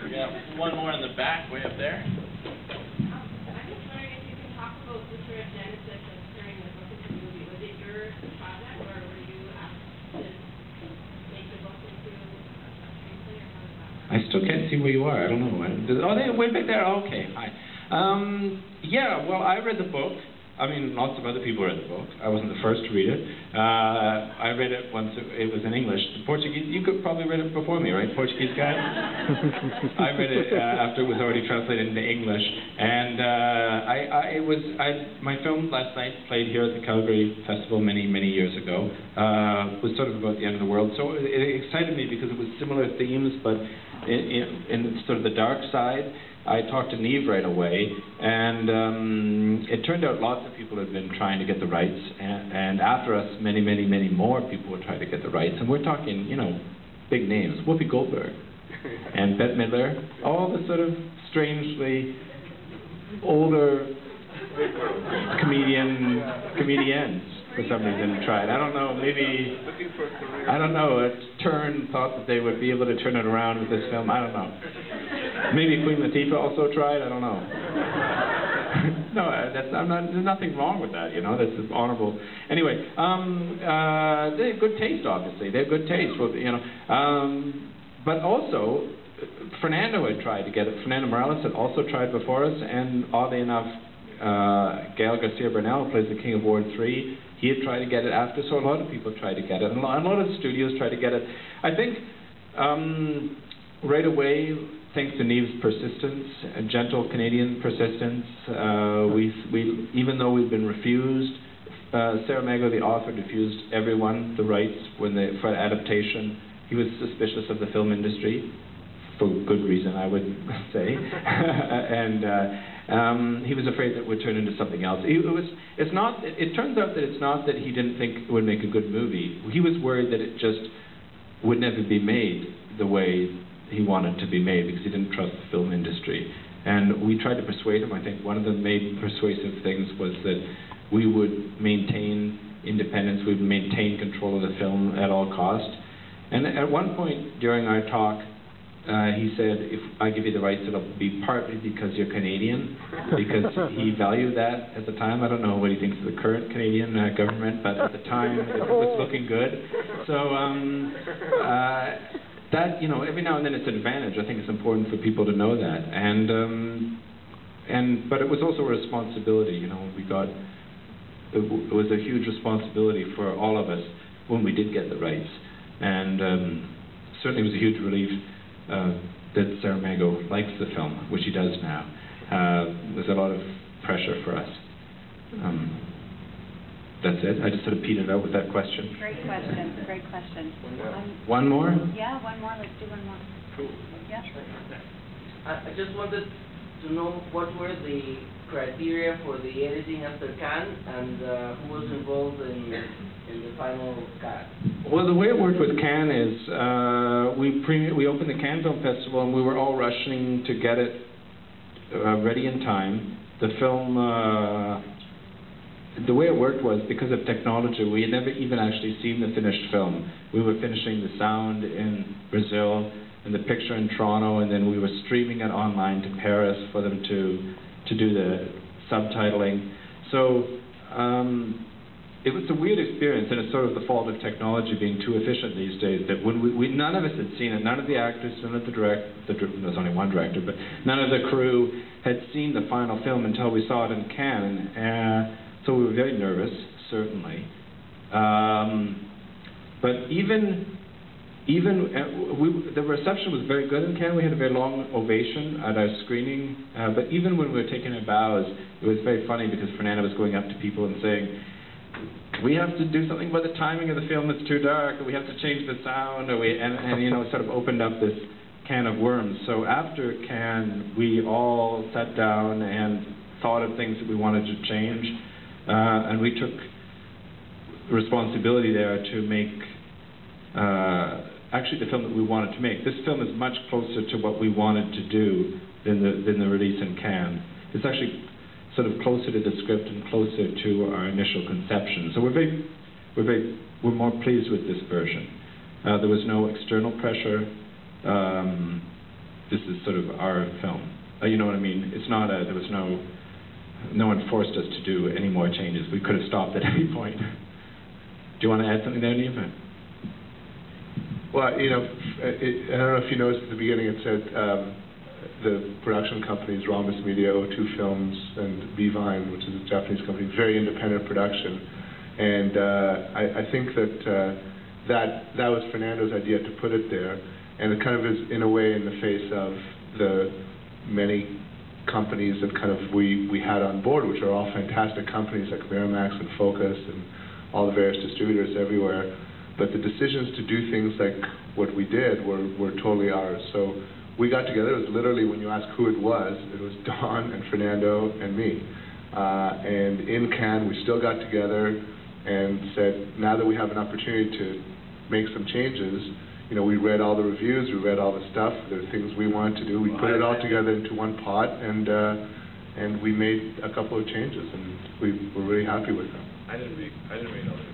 We got one more in the back, way up there. I'm just wondering if you can talk about the sort of genesis of turning the book into a movie. Was it your project, or were you asked to make the book into a screenplay, or how did that work? I still can't see where you are. I don't know. Oh, they're way back there. Okay, hi. Yeah, well, I read the book. I mean, lots of other people read the book. I wasn't the first to read it. I read it once it was in English. The Portuguese, you could probably read it before me, right? Portuguese guy? I read it after it was already translated into English. And my film last night played here at the Calgary Festival many, many years ago. Was sort of about the end of the world. So it excited me because it was similar themes, but in sort of the dark side. I talked to Niv right away, and it turned out lots of people had been trying to get the rights, and after us, many, many, many more people were trying to get the rights, and we're talking, you know, big names, Whoopi Goldberg, and Bette Midler, all the sort of strangely older comedians, for some reason, tried. I don't know, maybe, I don't know, a turn thought that they would be able to turn it around with this film, I don't know. Maybe Queen Latifah also tried, I don't know. No, there's nothing wrong with that, you know, that's honorable. Anyway, they have good taste, obviously, they have good taste, well, you know. But also, Fernando had tried to get it, Fernando Morales had also tried before us, and oddly enough, Gael Garcia Bernal, who plays the King of War 3, he had tried to get it after, so a lot of people tried to get it, and a lot of studios tried to get it. I think, right away, thanks to Niv's persistence, a gentle Canadian persistence, even though we've been refused, Saramago, the author, refused everyone the rights for adaptation. He was suspicious of the film industry, for good reason, I would say, and he was afraid that it would turn into something else. It turns out that it's not that he didn't think it would make a good movie. He was worried that it just would never be made the way he wanted to be made, because he didn't trust the film industry. And we tried to persuade him. I think one of the main persuasive things was that we would maintain independence, we would maintain control of the film at all costs. And at one point during our talk, he said, if I give you the rights, it'll be partly because you're Canadian, because he valued that at the time. I don't know what he thinks of the current Canadian government, but at the time it was looking good. So that, you know, every now and then it's an advantage. I think it's important for people to know that. But it was also a responsibility, you know, it was a huge responsibility for all of us when we did get the rights. And certainly it was a huge relief that Saramago likes the film, which he does now. There's a lot of pressure for us. That's it. I just sort of petered out with that question. Great question. Great question. One more? Yeah, one more. Let's do one more. Cool. Yeah. I just wanted to know what were the criteria for the editing after Cannes, and who was involved in the final cut. Well, the way it worked with Cannes is we opened the Cannes Film Festival, and we were all rushing to get it ready in time. The film. The way it worked was, because of technology, we had never even actually seen the finished film. We were finishing the sound in Brazil, and the picture in Toronto, and then we were streaming it online to Paris for them to do the subtitling. So it was a weird experience, and it's sort of the fault of technology being too efficient these days, that when none of us had seen it, none of the actors, none of the there's only one director, but none of the crew had seen the final film until we saw it in Cannes. So we were very nervous, certainly. But the reception was very good in Cannes. We had a very long ovation at our screening. But even when we were taking our bows, it was very funny, because Fernando was going up to people and saying, we have to do something about the timing of the film, it's too dark, or we have to change the sound, and you know, sort of opened up this can of worms. So after Cannes, we all sat down and thought of things that we wanted to change. And we took responsibility there to make actually the film that we wanted to make. This film is much closer to what we wanted to do than the release in Cannes. It's actually sort of closer to the script and closer to our initial conception. So we're more pleased with this version. There was no external pressure. this is sort of our film. You know what I mean? It's not there was no one forced us to do any more changes. We could have stopped at any point. Do you want to add something there, Niv? Well, you know, I don't know if you noticed at the beginning it said the production companies, Rhombus Media, O2 Films, and B-Vine, which is a Japanese company, very independent production. And I think that was Fernando's idea to put it there, and it kind of is in a way in the face of the many companies that kind of we had on board, which are all fantastic companies like Miramax and Focus and all the various distributors everywhere. But the decisions to do things like what we did were totally ours. So we got together. It was literally, when you ask who it was Don and Fernando and me. And in Cannes, we still got together and said, now that we have an opportunity to make some changes, you know, we read all the reviews, we read all the stuff, there are things we wanted to do, we put it all together into one pot, and we made a couple of changes, and we were really happy with them. I didn't read all the reviews.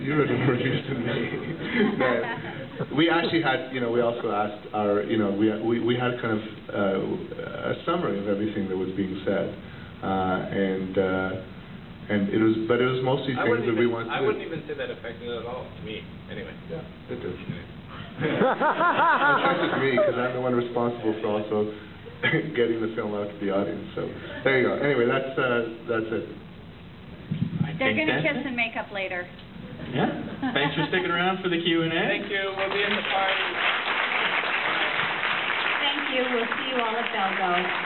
You read more reviews than me. No. We actually had, you know, we also asked our, you know, we had kind of a summary of everything that was being said, and it was, but it was mostly things that we wanted to do. I wouldn't even say that affected it at all, to me, anyway. Yeah, it did. It affected me, because I'm the one responsible for also getting the film out to the audience, so there you go. Anyway, that's it. They're going to kiss and make up later. Yeah. Thanks for sticking around for the Q&A. Thank you. We'll be in the party. Thank you. We'll see you all at Belgo.